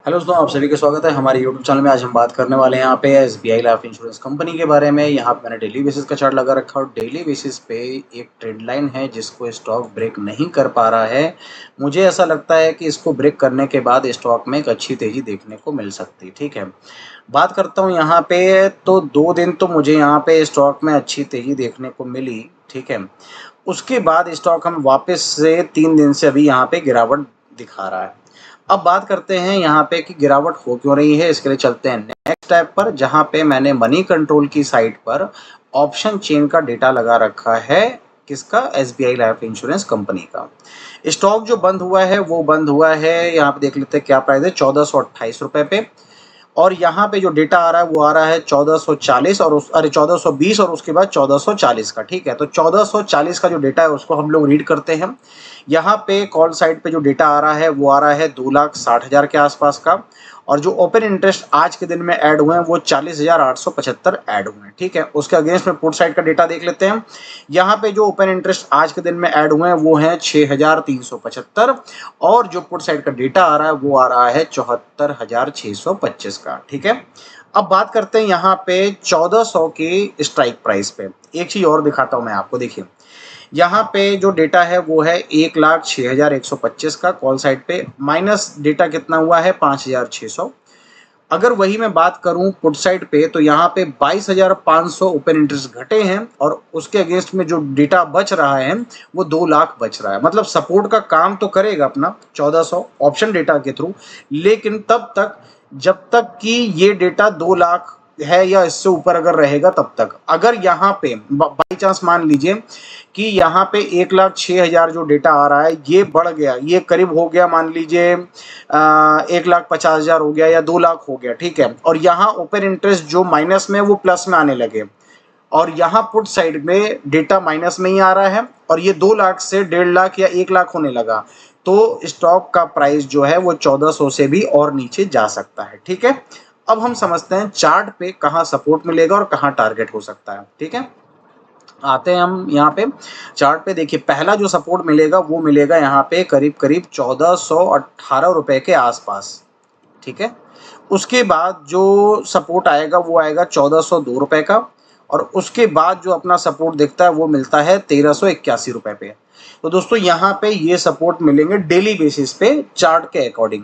Hello दोस्तों, आप सभी का स्वागत है हमारे यूट्यूब चैनल में। आज हम बात करने वाले हैं यहाँ पे एसबीआई लाइफ इंश्योरेंस कंपनी के बारे में। यहाँ पे मैंने डेली बेसिस का चार्ट लगा रखा है और डेली बेसिस पे एक ट्रेंड लाइन है जिसको स्टॉक ब्रेक नहीं कर पा रहा है। मुझे ऐसा लगता है कि इसको ब्रेक करने के बाद स्टॉक में एक अच्छी तेज़ी देखने को मिल सकती है। ठीक है, बात करता हूँ यहाँ पे तो 2 दिन तो मुझे यहाँ पे स्टॉक में अच्छी तेज़ी देखने को मिली। ठीक है, उसके बाद स्टॉक हम वापस से 3 दिन से अभी यहाँ पे गिरावट दिखा रहा है। अब बात करते हैं यहाँ पे कि गिरावट हो क्यों रही है। इसके लिए चलते हैं नेक्स्ट टैब पर, जहाँ पे मैंने मनी कंट्रोल की साइट पर ऑप्शन चेन का डेटा लगा रखा है। किसका? एसबीआई लाइफ इंश्योरेंस कंपनी का। स्टॉक जो बंद हुआ है वो बंद हुआ है, यहाँ पे देख लेते हैं क्या प्राइस है, 1428 रुपए पे। और यहाँ पे जो डेटा आ रहा है वो आ रहा है 1440 और 1420 और उसके बाद 1440 का। ठीक है, तो 1440 का जो डेटा है उसको हम लोग रीड करते हैं। यहाँ पे कॉल साइड पे जो डेटा आ रहा है वो आ रहा है 2,60,000 के आसपास का। और जो ओपन इंटरेस्ट आज के दिन में ऐड हुए हैं वो 40,875 ऐड हुए हैं। ठीक है, उसके अगेंस्ट में पुट साइड का डेटा देख लेते हैं। यहाँ पे जो ओपन इंटरेस्ट आज के दिन में ऐड हुए हैं वो हैं 6,375 और जो पुट साइड का डेटा आ रहा है वो आ रहा है 74,625 का। ठीक है, अब बात करते हैं यहाँ पे 1400 की स्ट्राइक प्राइस पे। एक चीज और दिखाता हूँ मैं आपको, देखिए यहाँ पे जो डेटा है वो है 1,06,125 का कॉल साइड पे, माइनस डेटा कितना हुआ है 5,600। अगर वही मैं बात करूं पुट साइड पे तो यहाँ पे 22,500 ओपन इंटरेस्ट घटे हैं और उसके अगेंस्ट में जो डेटा बच रहा है वो 2 लाख बच रहा है। मतलब सपोर्ट का काम तो करेगा अपना 1400 ऑप्शन डेटा के थ्रू, लेकिन तब तक जब तक कि ये डेटा 2 लाख है या इससे ऊपर अगर रहेगा तब तक। अगर यहाँ पे बाई चांस मान लीजिए कि यहाँ पे 1,06,000 जो डेटा आ रहा है ये बढ़ गया, ये करीब हो गया, मान लीजिए 1,50,000 हो गया या 2 लाख हो गया। ठीक है, और यहाँ ओपन इंटरेस्ट जो माइनस में वो प्लस में आने लगे और यहाँ पुट साइड में डेटा माइनस में ही आ रहा है और ये 2 लाख से 1.5 लाख या 1 लाख होने लगा, तो स्टॉक का प्राइस जो है वो 1400 से भी और नीचे जा सकता है। ठीक है, अब हम समझते हैं चार्ट पे कहाँ सपोर्ट मिलेगा और कहाँ टारगेट हो सकता है। ठीक है, आते हैं हम यहाँ पे चार्ट पे। देखिए पहला जो सपोर्ट मिलेगा वो मिलेगा यहाँ पे करीब करीब 1418 रुपए के आसपास। ठीक है, उसके बाद जो सपोर्ट आएगा वो आएगा 1402 रुपए का और उसके बाद जो अपना सपोर्ट दिखता है वो मिलता है 1381 रुपए पे। तो दोस्तों यहाँ पे ये सपोर्ट मिलेंगे डेली बेसिस पे चार्ट के अकॉर्डिंग,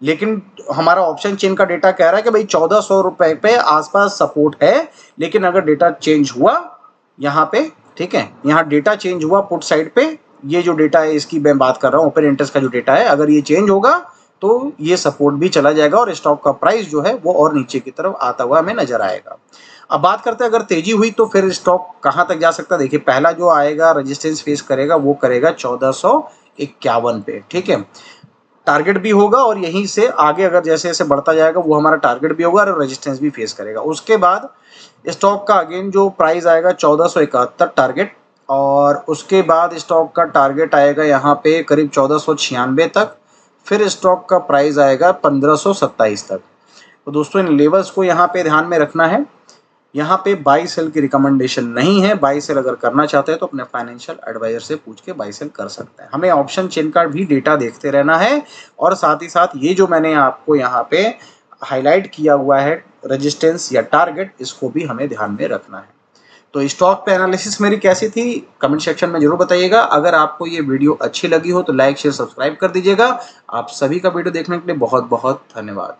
लेकिन हमारा ऑप्शन चेन का डेटा कह रहा है कि भाई 1400 रुपए पे आसपास सपोर्ट है। लेकिन अगर डेटा चेंज हुआ यहाँ पे, ठीक है, यहाँ डेटा चेंज हुआ पुट साइड पे, ये जो डेटा है इसकी मैं बात कर रहा हूँ, ओपन इंटरेस्ट का जो डेटा है, अगर ये चेंज होगा तो ये सपोर्ट भी चला जाएगा और स्टॉक का प्राइस जो है वो और नीचे की तरफ आता हुआ हमें नजर आएगा। अब बात करते हैं अगर तेजी हुई तो फिर स्टॉक कहाँ तक जा सकता है। देखिए पहला जो आएगा रेजिस्टेंस फेस करेगा वो करेगा 1451 पे। ठीक है, टारगेट भी होगा और यहीं से आगे अगर जैसे जैसे बढ़ता जाएगा वो हमारा टारगेट भी होगा और रेजिस्टेंस भी फेस करेगा। उसके बाद स्टॉक का अगेन जो प्राइस आएगा 1471 टारगेट और उसके बाद स्टॉक का टारगेट आएगा यहाँ पे करीब 1496 तक, फिर स्टॉक का प्राइस आएगा 1527 तक। तो दोस्तों इन लेवल्स को यहाँ पे ध्यान में रखना है। यहाँ पे बाई सेल की रिकमेंडेशन नहीं है। बाई सेल अगर करना चाहते हैं तो अपने फाइनेंशियल एडवाइजर से पूछ के बाई सेल कर सकते हैं। हमें ऑप्शन चेन का भी डेटा देखते रहना है और साथ ही साथ ये जो मैंने आपको यहाँ पे हाईलाइट किया हुआ है रेजिस्टेंस या टारगेट, इसको भी हमें ध्यान में रखना है। तो स्टॉक पे एनालिसिस मेरी कैसी थी कमेंट सेक्शन में जरूर बताइएगा। अगर आपको ये वीडियो अच्छी लगी हो तो लाइक शेयर सब्सक्राइब कर दीजिएगा। आप सभी का वीडियो देखने के लिए बहुत बहुत धन्यवाद।